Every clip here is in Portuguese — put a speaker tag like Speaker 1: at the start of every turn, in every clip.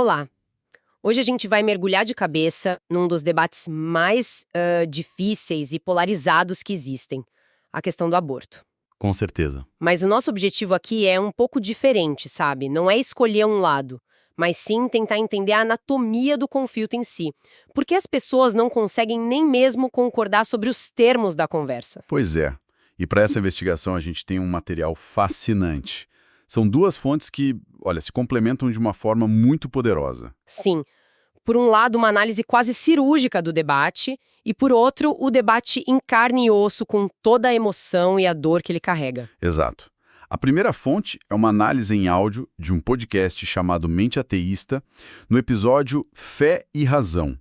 Speaker 1: Olá! Hoje a gente vai mergulhar de cabeça num dos debates mais difíceis e polarizados que existem, a questão do aborto.
Speaker 2: Com certeza.
Speaker 1: Mas o nosso objetivo aqui é um pouco diferente, sabe? Não é escolher um lado, mas sim tentar entender a anatomia do conflito em si. Porque as pessoas não conseguem nem mesmo concordar sobre os termos da conversa.
Speaker 2: Pois é. E para essa investigação a gente tem um material fascinante. São duas fontes que, olha, se complementam de uma forma muito poderosa.
Speaker 1: Sim. Por um lado, uma análise quase cirúrgica do debate, e por outro, o debate em carne e osso com toda a emoção e a dor que ele carrega.
Speaker 2: Exato. A primeira fonte é uma análise em áudio de um podcast chamado Mente Ateísta, no episódio Fé e Razão.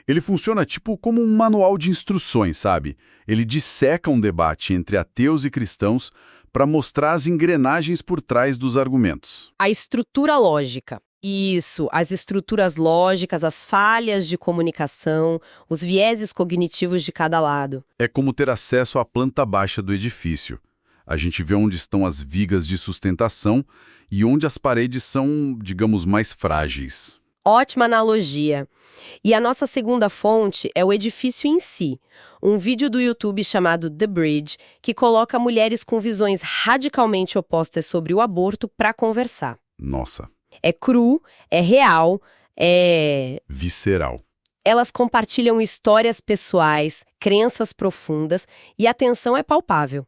Speaker 2: Ele funciona tipo como um manual de instruções, sabe? Ele disseca um debate entre ateus e cristãos para mostrar as engrenagens por trás dos argumentos.
Speaker 1: A estrutura lógica. Isso, as estruturas lógicas, as falhas de comunicação, os vieses cognitivos de cada lado.
Speaker 2: É como ter acesso à planta baixa do edifício. A gente vê onde estão as vigas de sustentação e onde as paredes são, digamos, mais frágeis.
Speaker 1: Ótima analogia. E a nossa segunda fonte é o edifício em si, um vídeo do YouTube chamado The Bridge, que coloca mulheres com visões radicalmente opostas sobre o aborto para conversar.
Speaker 2: Nossa.
Speaker 1: É cru, é real, é
Speaker 2: Visceral.
Speaker 1: Elas compartilham histórias pessoais, crenças profundas e a tensão é palpável.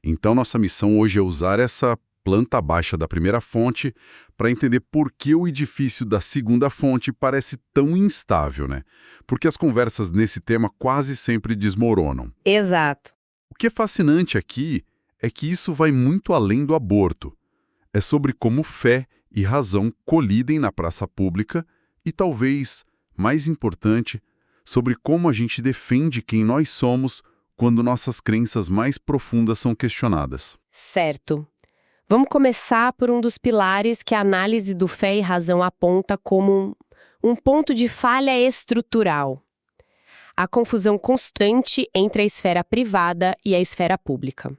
Speaker 2: Então nossa missão hoje é usar essa planta baixa da primeira fonte para entender por que o edifício da segunda fonte parece tão instável, né? Porque as conversas nesse tema quase sempre desmoronam.
Speaker 1: Exato.
Speaker 2: O que é fascinante aqui é que isso vai muito além do aborto. É sobre como fé e razão colidem na praça pública e, talvez, mais importante, sobre como a gente defende quem nós somos quando nossas crenças mais profundas são questionadas.
Speaker 1: Certo. Vamos começar por um dos pilares que a análise do Fé e Razão aponta como um ponto de falha estrutural. A confusão constante entre a esfera privada e a esfera pública.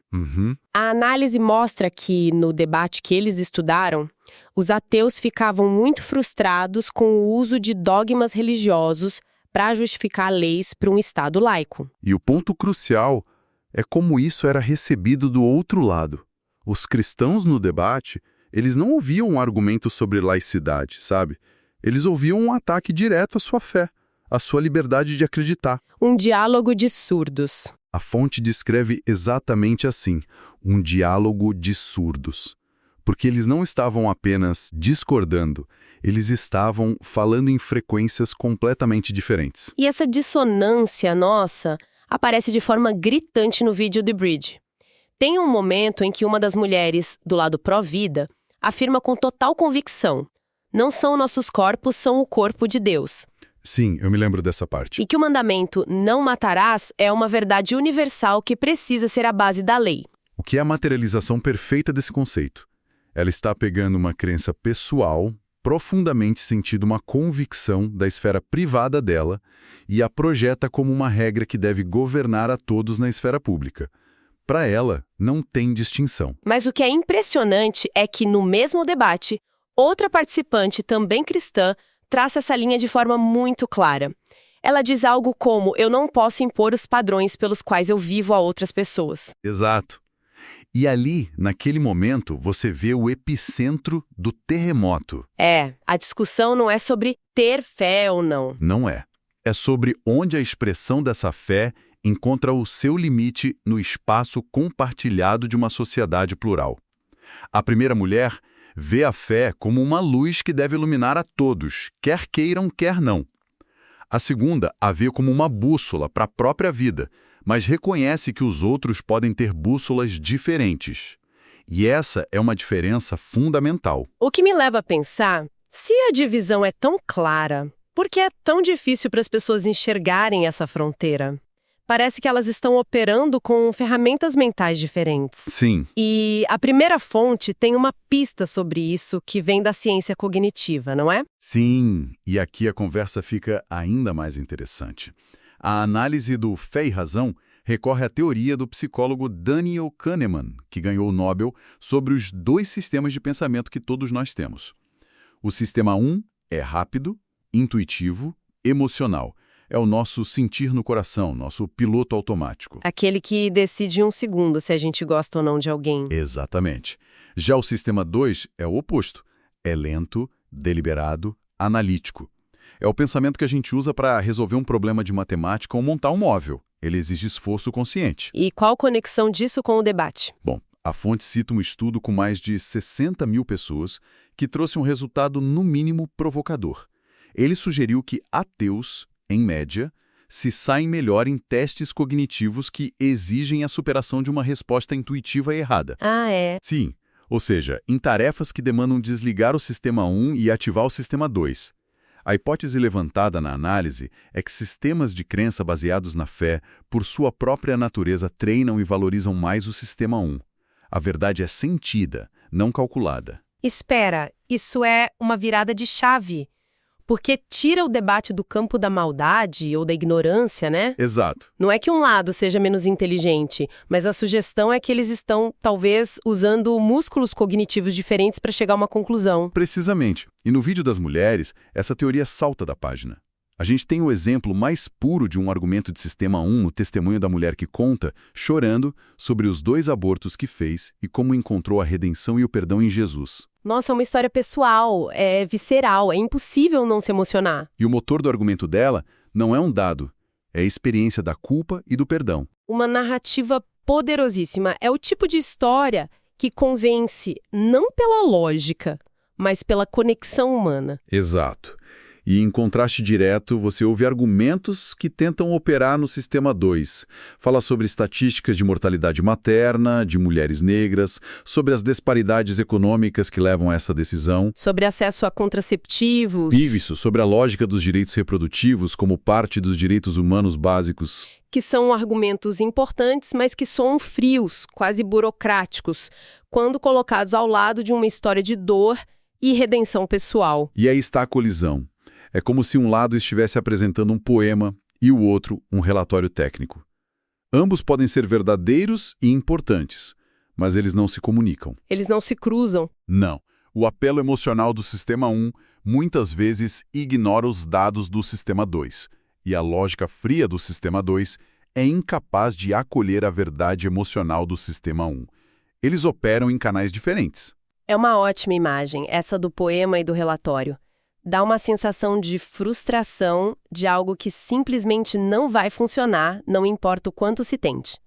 Speaker 1: A análise mostra que, no debate que eles estudaram, os ateus ficavam muito frustrados com o uso de dogmas religiosos para justificar leis para um Estado laico.
Speaker 2: E o ponto crucial é como isso era recebido do outro lado. Os cristãos no debate, eles não ouviam um argumento sobre laicidade, sabe? Eles ouviam um ataque direto à sua fé, à sua liberdade de acreditar.
Speaker 1: Um diálogo de surdos.
Speaker 2: A fonte descreve exatamente assim, um diálogo de surdos. Porque eles não estavam apenas discordando, eles estavam falando em frequências completamente diferentes.
Speaker 1: E essa dissonância nossa aparece de forma gritante no vídeo The Bridge. Tem um momento em que uma das mulheres, do lado pró-vida, afirma com total convicção: não são nossos corpos, são o corpo de Deus.
Speaker 2: Sim, eu me lembro dessa parte.
Speaker 1: E que o mandamento não matarás é uma verdade universal que precisa ser a base da lei.
Speaker 2: O que é a materialização perfeita desse conceito? Ela está pegando uma crença pessoal, profundamente sentindo uma convicção da esfera privada dela e a projeta como uma regra que deve governar a todos na esfera pública. Para ela, não tem distinção.
Speaker 1: Mas o que é impressionante é que, no mesmo debate, outra participante, também cristã, traça essa linha de forma muito clara. Ela diz algo como: eu não posso impor os padrões pelos quais eu vivo a outras pessoas.
Speaker 2: Exato. E ali, naquele momento, você vê o epicentro do terremoto.
Speaker 1: A discussão não é sobre ter fé ou não.
Speaker 2: Não é. É sobre onde a expressão dessa fé encontra o seu limite no espaço compartilhado de uma sociedade plural. A primeira mulher vê a fé como uma luz que deve iluminar a todos, quer queiram, quer não. A segunda a vê como uma bússola para a própria vida, mas reconhece que os outros podem ter bússolas diferentes. E essa é uma diferença fundamental.
Speaker 1: O que me leva a pensar, se a divisão é tão clara, por que é tão difícil para as pessoas enxergarem essa fronteira? Parece que elas estão operando com ferramentas mentais diferentes.
Speaker 2: Sim.
Speaker 1: E a primeira fonte tem uma pista sobre isso que vem da ciência cognitiva, não é?
Speaker 2: Sim, e aqui a conversa fica ainda mais interessante. A análise do Fé e Razão recorre à teoria do psicólogo Daniel Kahneman, que ganhou o Nobel, sobre os dois sistemas de pensamento que todos nós temos. O sistema 1 É rápido, intuitivo, emocional. É o nosso sentir no coração, nosso piloto automático.
Speaker 1: Aquele que decide em um segundo se a gente gosta ou não de alguém.
Speaker 2: Exatamente. Já o sistema 2 é o oposto. É lento, deliberado, analítico. É o pensamento que a gente usa para resolver um problema de matemática ou montar um móvel. Ele exige esforço consciente.
Speaker 1: E qual conexão disso com o debate?
Speaker 2: Bom, a fonte cita um estudo com mais de 60 mil pessoas que trouxe um resultado, no mínimo, provocador. Ele sugeriu que ateus, em média, se saem melhor em testes cognitivos que exigem a superação de uma resposta intuitiva e errada.
Speaker 1: Ah, é.
Speaker 2: Sim, ou seja, em tarefas que demandam desligar o sistema 1 e ativar o sistema 2. A hipótese levantada na análise é que sistemas de crença baseados na fé, por sua própria natureza, treinam e valorizam mais o sistema 1. A verdade é sentida, não calculada.
Speaker 1: Espera, isso é uma virada de chave. Porque tira o debate do campo da maldade ou da ignorância, né?
Speaker 2: Exato.
Speaker 1: Não é que um lado seja menos inteligente, mas a sugestão é que eles estão, talvez, usando músculos cognitivos diferentes para chegar a uma conclusão.
Speaker 2: Precisamente. E no vídeo das mulheres, essa teoria salta da página. A gente tem o exemplo mais puro de um argumento de sistema 1 no testemunho da mulher que conta, chorando, sobre os 2 abortos que fez e como encontrou a redenção e o perdão em Jesus.
Speaker 1: Nossa, é uma história pessoal, é visceral, é impossível não se emocionar.
Speaker 2: E o motor do argumento dela não é um dado, é a experiência da culpa e do perdão.
Speaker 1: Uma narrativa poderosíssima. É o tipo de história que convence não pela lógica, mas pela conexão humana.
Speaker 2: Exato. E em contraste direto, você ouve argumentos que tentam operar no sistema 2. Fala sobre estatísticas de mortalidade materna, de mulheres negras, sobre as disparidades econômicas que levam a essa decisão.
Speaker 1: Sobre acesso a contraceptivos.
Speaker 2: Isso, sobre a lógica dos direitos reprodutivos como parte dos direitos humanos básicos.
Speaker 1: Que são argumentos importantes, mas que soam frios, quase burocráticos, quando colocados ao lado de uma história de dor e redenção pessoal.
Speaker 2: E aí está a colisão. É como se um lado estivesse apresentando um poema e o outro um relatório técnico. Ambos podem ser verdadeiros e importantes, mas eles não se comunicam.
Speaker 1: Eles não se cruzam.
Speaker 2: Não. O apelo emocional do sistema 1 muitas vezes ignora os dados do sistema 2, e a lógica fria do sistema 2 é incapaz de acolher a verdade emocional do sistema 1. Eles operam em canais diferentes.
Speaker 1: É uma ótima imagem, essa do poema e do relatório. Dá uma sensação de frustração de algo que simplesmente não vai funcionar, não importa o quanto se tente.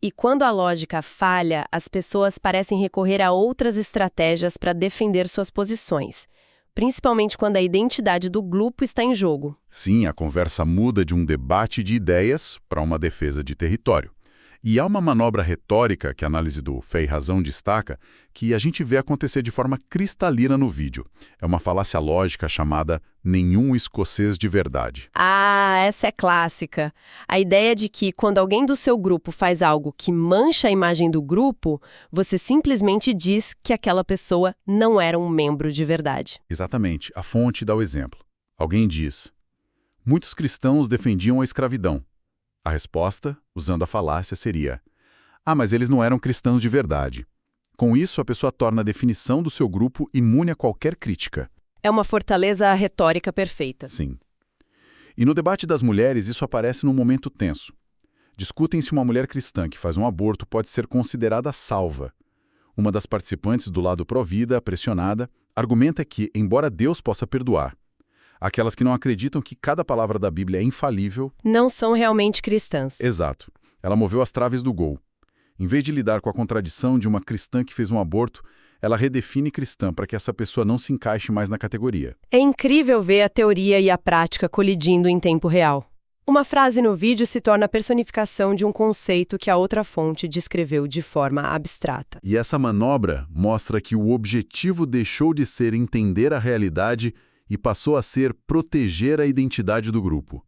Speaker 1: E quando a lógica falha, as pessoas parecem recorrer a outras estratégias para defender suas posições, principalmente quando a identidade do grupo está em jogo.
Speaker 2: Sim, a conversa muda de um debate de ideias para uma defesa de território. E há uma manobra retórica que a análise do Fé e Razão destaca, que a gente vê acontecer de forma cristalina no vídeo. É uma falácia lógica chamada nenhum escocês de verdade.
Speaker 1: Ah, essa é clássica. A ideia de que quando alguém do seu grupo faz algo que mancha a imagem do grupo, você simplesmente diz que aquela pessoa não era um membro de verdade.
Speaker 2: Exatamente. A fonte dá o exemplo. Alguém diz: muitos cristãos defendiam a escravidão. A resposta, usando a falácia, seria: ah, mas eles não eram cristãos de verdade. Com isso, a pessoa torna a definição do seu grupo imune a qualquer crítica.
Speaker 1: É uma fortaleza retórica perfeita.
Speaker 2: Sim. E no debate das mulheres, isso aparece num momento tenso. Discutem se uma mulher cristã que faz um aborto pode ser considerada salva. Uma das participantes do lado pró-vida, pressionada, argumenta que, embora Deus possa perdoar, aquelas que não acreditam que cada palavra da Bíblia é infalível...
Speaker 1: não são realmente cristãs.
Speaker 2: Exato. Ela moveu as traves do gol. Em vez de lidar com a contradição de uma cristã que fez um aborto, ela redefine cristã para que essa pessoa não se encaixe mais na categoria.
Speaker 1: É incrível ver a teoria e a prática colidindo em tempo real. Uma frase no vídeo se torna a personificação de um conceito que a outra fonte descreveu de forma abstrata.
Speaker 2: E essa manobra mostra que o objetivo deixou de ser entender a realidade e passou a ser proteger a identidade do grupo.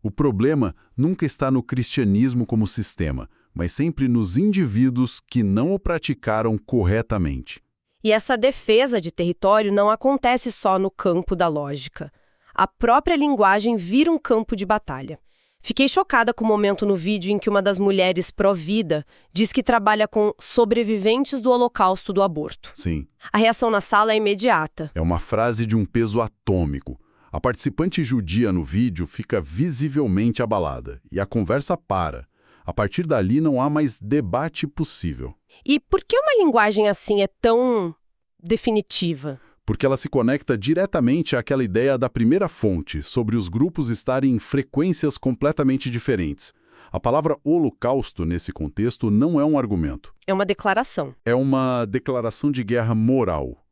Speaker 2: O problema nunca está no cristianismo como sistema, mas sempre nos indivíduos que não o praticaram corretamente.
Speaker 1: E essa defesa de território não acontece só no campo da lógica. A própria linguagem vira um campo de batalha. Fiquei chocada com o momento no vídeo em que uma das mulheres pró-vida diz que trabalha com sobreviventes do Holocausto do aborto.
Speaker 2: Sim.
Speaker 1: A reação na sala é imediata.
Speaker 2: É uma frase de um peso atômico. A participante judia no vídeo fica visivelmente abalada e a conversa para. A partir dali não há mais debate possível.
Speaker 1: E por que uma linguagem assim é tão definitiva?
Speaker 2: Porque ela se conecta diretamente àquela ideia da primeira fonte, sobre os grupos estarem em frequências completamente diferentes. A palavra holocausto, nesse contexto, não é um argumento.
Speaker 1: É uma declaração.
Speaker 2: É uma declaração de guerra moral.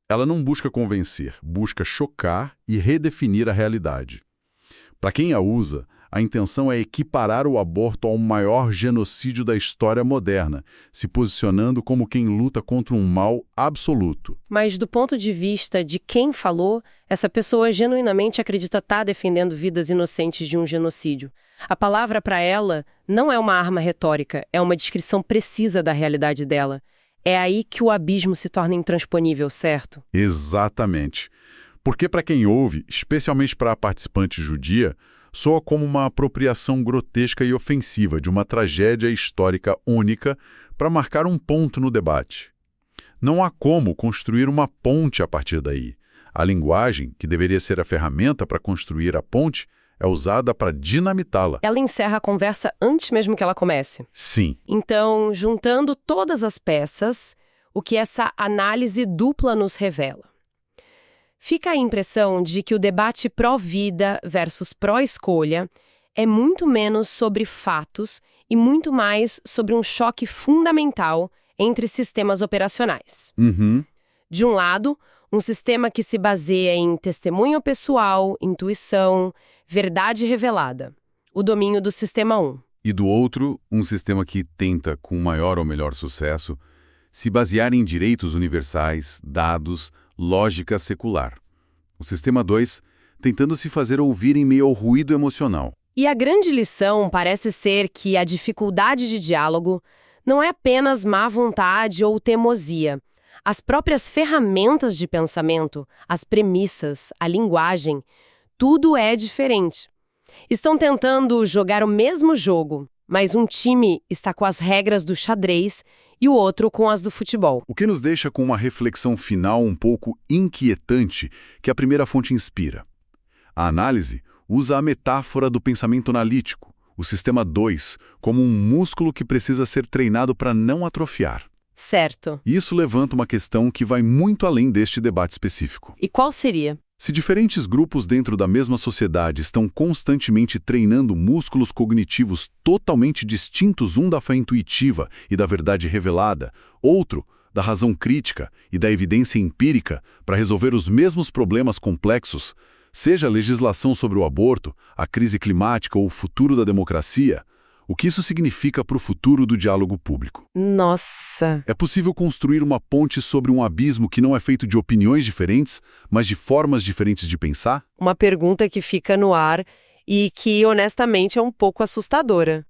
Speaker 2: Ela não busca convencer, busca chocar e redefinir a realidade. Para quem a usa, a intenção é equiparar o aborto ao maior genocídio da história moderna, se posicionando como quem luta contra um mal absoluto.
Speaker 1: Mas do ponto de vista de quem falou, essa pessoa genuinamente acredita estar defendendo vidas inocentes de um genocídio. A palavra para ela não é uma arma retórica, é uma descrição precisa da realidade dela. É aí que o abismo se torna intransponível, certo?
Speaker 2: Exatamente. Porque para quem ouve, especialmente para a participante judia, soa como uma apropriação grotesca e ofensiva de uma tragédia histórica única para marcar um ponto no debate. Não há como construir uma ponte a partir daí. A linguagem, que deveria ser a ferramenta para construir a ponte, é usada para dinamitá-la.
Speaker 1: Ela encerra a conversa antes mesmo que ela comece.
Speaker 2: Sim.
Speaker 1: Então, juntando todas as peças, o que essa análise dupla nos revela? Fica a impressão de que o debate pró-vida versus pró-escolha é muito menos sobre fatos e muito mais sobre um choque fundamental entre sistemas operacionais. De um lado, um sistema que se baseia em testemunho pessoal, intuição, verdade revelada, o domínio do sistema 1.
Speaker 2: E do outro, um sistema que tenta, com maior ou melhor sucesso, se basear em direitos universais, dados, lógica secular. O sistema 2, tentando se fazer ouvir em meio ao ruído emocional.
Speaker 1: E a grande lição parece ser que a dificuldade de diálogo não é apenas má vontade ou teimosia. As próprias ferramentas de pensamento, as premissas, a linguagem, tudo é diferente. Estão tentando jogar o mesmo jogo, mas um time está com as regras do xadrez e o outro com as do futebol.
Speaker 2: O que nos deixa com uma reflexão final um pouco inquietante que a primeira fonte inspira. A análise usa a metáfora do pensamento analítico, o sistema 2, como um músculo que precisa ser treinado para não atrofiar.
Speaker 1: Certo.
Speaker 2: Isso levanta uma questão que vai muito além deste debate específico.
Speaker 1: E qual seria?
Speaker 2: Se diferentes grupos dentro da mesma sociedade estão constantemente treinando músculos cognitivos totalmente distintos, um da fé intuitiva e da verdade revelada, outro da razão crítica e da evidência empírica para resolver os mesmos problemas complexos, seja a legislação sobre o aborto, a crise climática ou o futuro da democracia, o que isso significa para o futuro do diálogo público?
Speaker 1: Nossa!
Speaker 2: É possível construir uma ponte sobre um abismo que não é feito de opiniões diferentes, mas de formas diferentes de pensar?
Speaker 1: Uma pergunta que fica no ar e que, honestamente, é um pouco assustadora.